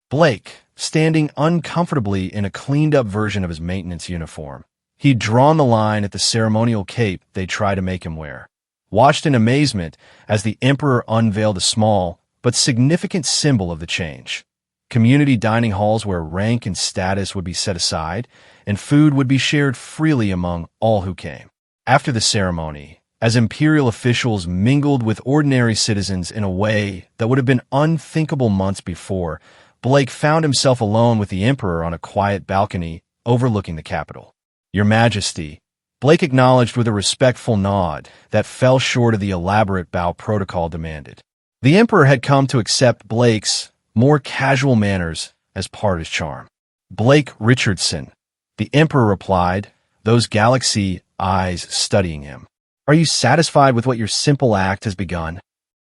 Blake, standing uncomfortably in a cleaned-up version of his maintenance uniform, he'd drawn the line at the ceremonial cape they tried to make him wear, watched in amazement as the Emperor unveiled a small but significant symbol of the change. Community dining halls where rank and status would be set aside, and food would be shared freely among all who came. After the ceremony, as imperial officials mingled with ordinary citizens in a way that would have been unthinkable months before, Blake found himself alone with the Emperor on a quiet balcony overlooking the capital. "Your Majesty," Blake acknowledged with a respectful nod that fell short of the elaborate bow protocol demanded. The Emperor had come to accept Blake's more casual manners as part of his charm. "Blake Richardson," the Emperor replied, those galaxy eyes studying him. "Are you satisfied with what your simple act has begun?"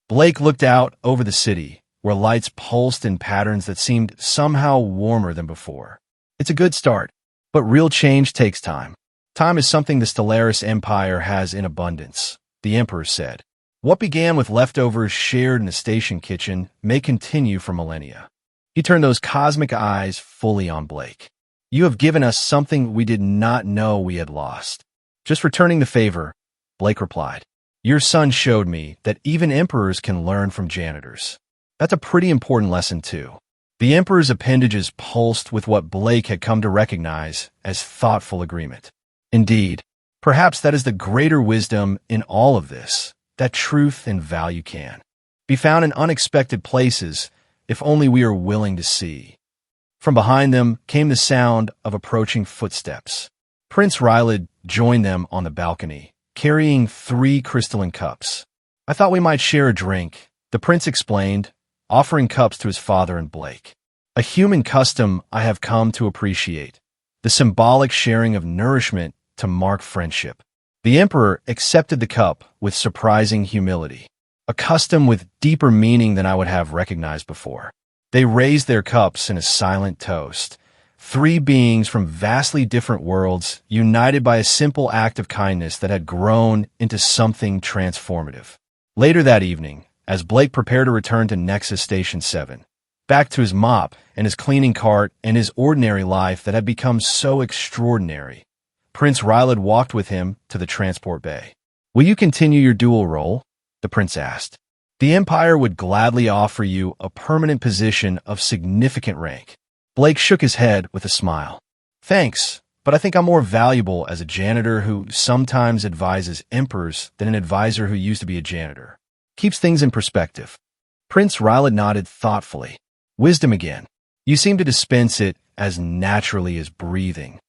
Blake looked out over the city, where lights pulsed in patterns that seemed somehow warmer than before. "It's a good start, but real change takes time. Time is something the Stellaris Empire has in abundance," the Emperor said. "What began with leftovers shared in the station kitchen may continue for millennia." He turned those cosmic eyes fully on Blake. "You have given us something we did not know we had lost." "Just returning the favor," Blake replied. "Your son showed me that even emperors can learn from janitors. That's a pretty important lesson, too." The Emperor's appendages pulsed with what Blake had come to recognize as thoughtful agreement. Indeed, perhaps that is the greater wisdom in all of this, that truth and value can be found in unexpected places if only we are willing to see. From behind them came the sound of approaching footsteps. Prince Rylad joined them on the balcony, carrying 3 crystalline cups. "I thought we might share a drink," the prince explained, offering cups to his father and Blake. "A human custom I have come to appreciate, the symbolic sharing of nourishment to mark friendship." The Emperor accepted the cup with surprising humility, a custom with deeper meaning than I would have recognized before. They raised their cups in a silent toast, 3 beings from vastly different worlds, united by a simple act of kindness that had grown into something transformative. Later that evening, as Blake prepared to return to Nexus Station 7, back to his mop and his cleaning cart and his ordinary life that had become so extraordinary, Prince Rylad walked with him to the transport bay. "Will you continue your dual role?" the prince asked. "The Empire would gladly offer you a permanent position of significant rank." Blake shook his head with a smile. "Thanks, but I think I'm more valuable as a janitor who sometimes advises emperors than an advisor who used to be a janitor. Keeps things in perspective." Prince Rylad nodded thoughtfully. Wisdom again. You seem to dispense it as naturally as breathing.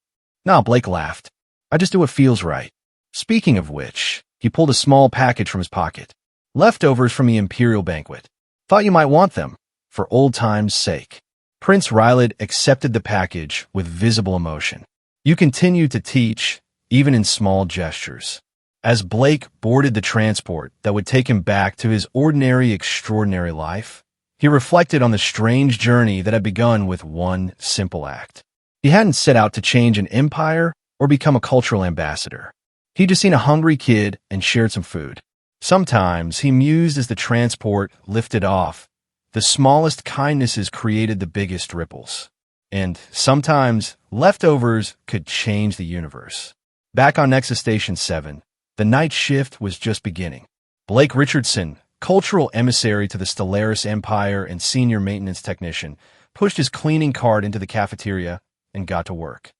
Nah, Blake laughed. I just do what feels right. Speaking of which, he pulled a small package from his pocket. Leftovers from the Imperial banquet. Thought you might want them, for old time's sake. Prince Rylad accepted the package with visible emotion. You continued to teach, even in small gestures. As Blake boarded the transport that would take him back to his ordinary, extraordinary life, he reflected on the strange journey that had begun with one simple act. He hadn't set out to change an empire or become a cultural ambassador. He'd just seen a hungry kid and shared some food. Sometimes he mused as the transport lifted off. The smallest kindnesses created the biggest ripples. And sometimes leftovers could change the universe. Back on Nexus Station 7, the night shift was just beginning. Blake Richardson, cultural emissary to the Stellaris Empire and senior maintenance technician, pushed his cleaning cart into the cafeteria and got to work.